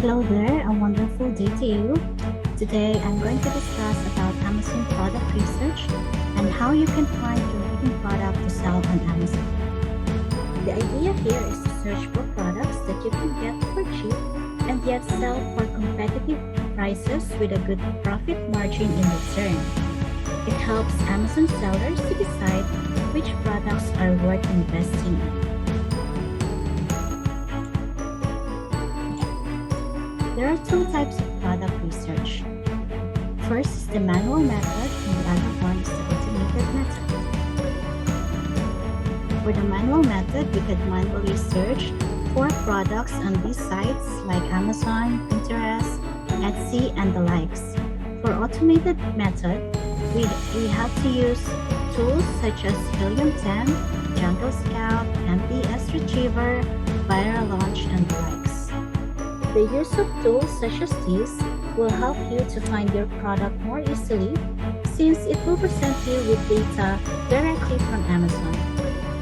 Hello there, a wonderful day to you. Today I'm going to discuss about Amazon product research and how you can find your leading product to sell on Amazon. The idea here is to search for products that you can get for cheap and yet sell for competitive prices with a good profit margin in return. It helps Amazon sellers to decide which products are worth investing in. There are two types of product research. First is the manual method, and the other one is the automated method. For the manual method, we could manually search for products on these sites like Amazon, Pinterest, Etsy, and the likes. For automated method, we have to use tools such as Helium 10, Jungle Scout, MPS Retriever, Viral Launch, and the likes. The use of tools such as these will help you to find your product more easily since it will present you with data directly from Amazon,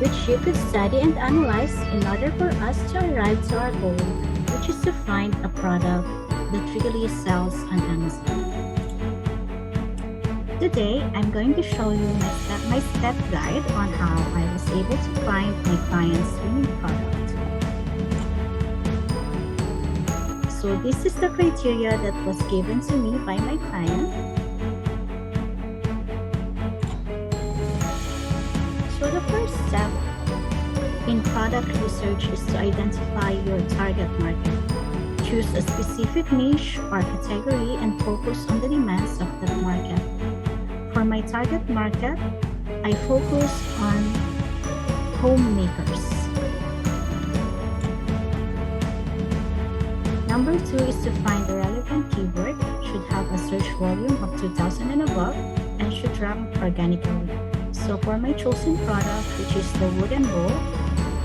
which you could study and analyze in order for us to arrive to our goal, which is to find a product that really sells on Amazon. Today, I'm going to show you my step-by-step guide on how I was able to find my client's winning product. So this is the criteria that was given to me by my client. So the first step in product research is to identify your target market. Choose a specific niche or category and focus on the demands of that market. For my target market, I focus on homemakers. Number 2 is to find the relevant keyword, should have a search volume of 2,000 and above, and should rank organically. So for my chosen product, which is the wooden bowl,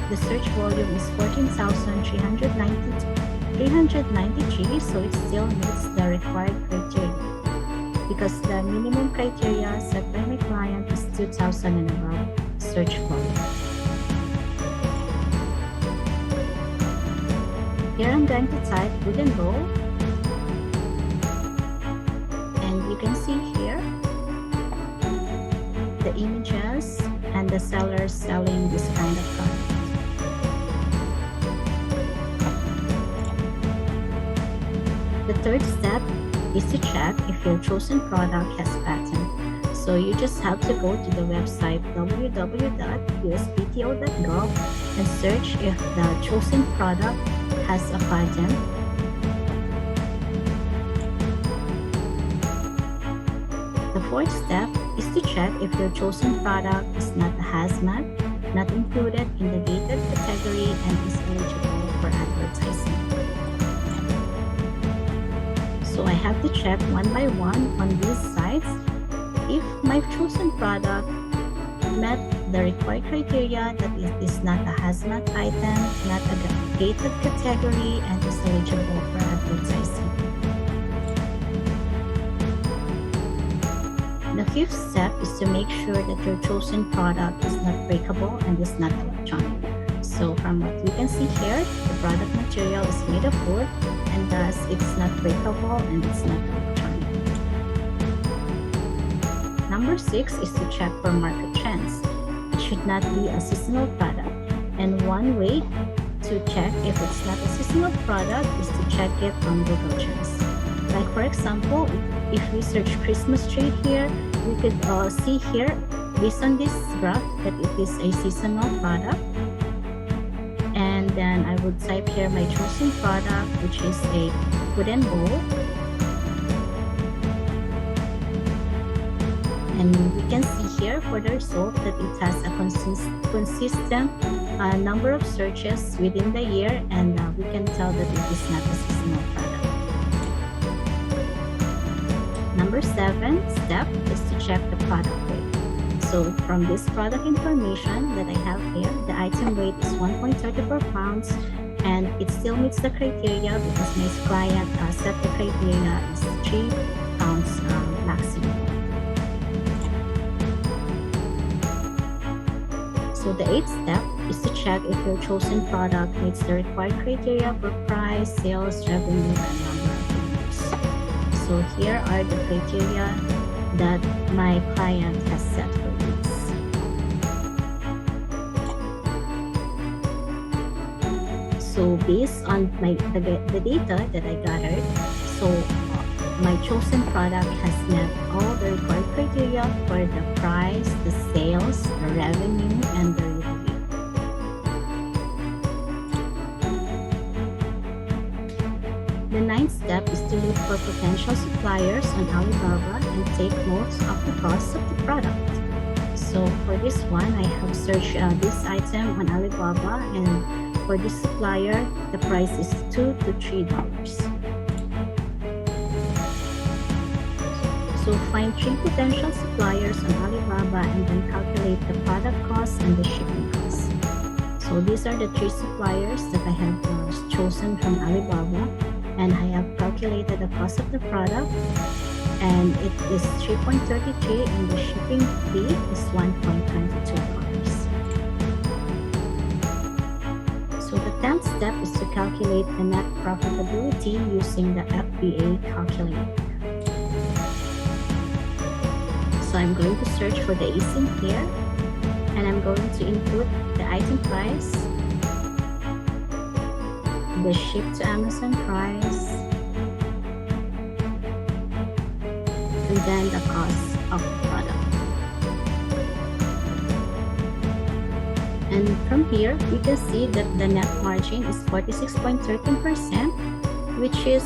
the search volume is 14,393, so it still meets the required criteria. Because the minimum criteria set by my client is 2,000 and above search volume. Here I'm going to type wooden bowl, and you can see here the images and the sellers selling this kind of product. The third step is to check if your chosen product has patent. So you just have to go to the website www.uspto.gov and search if the chosen product has a patent. The fourth step is to check if your chosen product is not a hazmat, not included in the gated category, and is eligible for advertising. So I have to check one by one on these sites if my chosen product met the required criteria, that it is not a hazmat item, not a gated category, and is eligible for advertising. The fifth step is to make sure that your chosen product is not breakable and is not electronic. So from what you can see here, the product material is made of wood, and thus it's not breakable and it's not electronic. Number 6 is to check for market trends. It should not be a seasonal product. And one way to check if it's not a seasonal product is to check it on Google Trends. Like for example, if we search Christmas tree here, we could see here, based on this graph, that it is a seasonal product. And then I would type here my chosen product, which is a wooden bowl. And we can see here for the result that it has a consistent number of searches within the year, and we can tell that it is not a seasonal product. Number 7 step is to check the product weight. So from this product information that I have here, the item weight is 1.34 pounds, and it still meets the criteria because my client set the criteria is 3 pounds maximum. So the eighth step is to check if your chosen product meets the required criteria for price, sales, revenue, and number of reviews. So here are the criteria that my client has set for these. So based on the data that I gathered, so my chosen product has met all the required criteria for the price, the sales, the revenue, and the review. The ninth step is to look for potential suppliers on Alibaba and take notes of the cost of the product. So for this one, I have searched this item on Alibaba, and for this supplier, the price is $2 to $3. So find 3 potential suppliers on Alibaba and then calculate the product cost and the shipping cost. So these are the 3 suppliers that I have chosen from Alibaba, and I have calculated the cost of the product, and it is $3.33 and the shipping fee is $1.22. So the 10th step is to calculate the net profitability using the FBA calculator. So I'm going to search for the eSIM here, and I'm going to input the item price, the ship to Amazon price, and then the cost of the product. And from here, we can see that the net margin is 46.13%, which is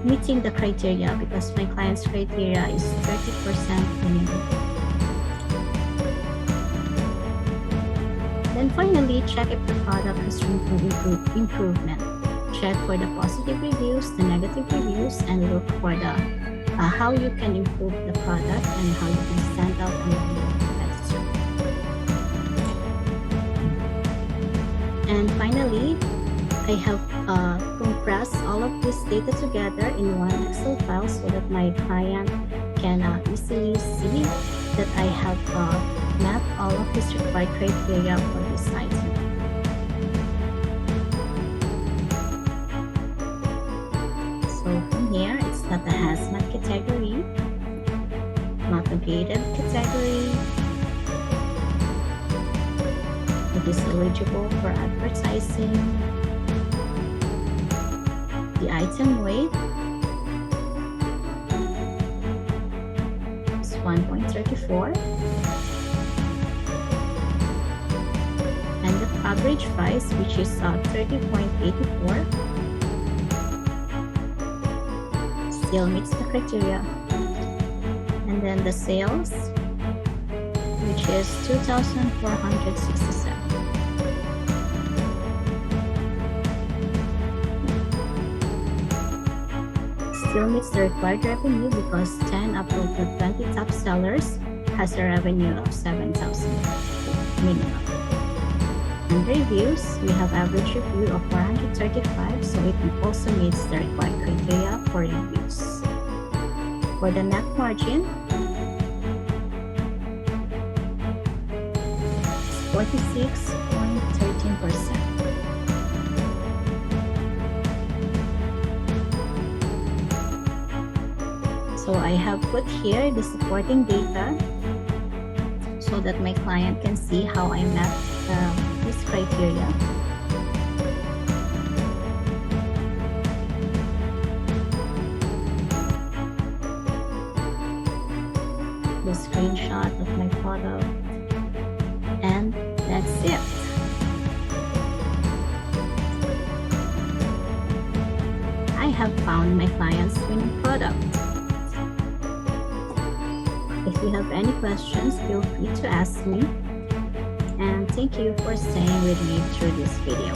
meeting the criteria because my client's criteria is 30% minimum. Then finally, check if the product has room for improvement. Check for the positive reviews, the negative reviews, and look for the how you can improve the product and how you can stand out among your competitor. And finally, I have compressed all of this data together in one Excel file so that my client can easily see that I have met all of his required criteria for this item. So from here, it's not a hazmat category, not a gated category. It is eligible for advertising. The item weight is 1.34, and the average price, which is 30.84, still meets the criteria. And then the sales, which is 2,467. Still meets the required revenue because 10 out of the 20 top sellers has a revenue of 7,000 minimum. And reviews, we have average review of 435, so it also meets the required criteria for reviews. For the net margin, it's 46.13%. So I have put here the supporting data so that my client can see how I met this criteria. The screenshot of my photo, and that's it. I have found my client's winning product. If you have any questions, feel free to ask me. And thank you for staying with me through this video.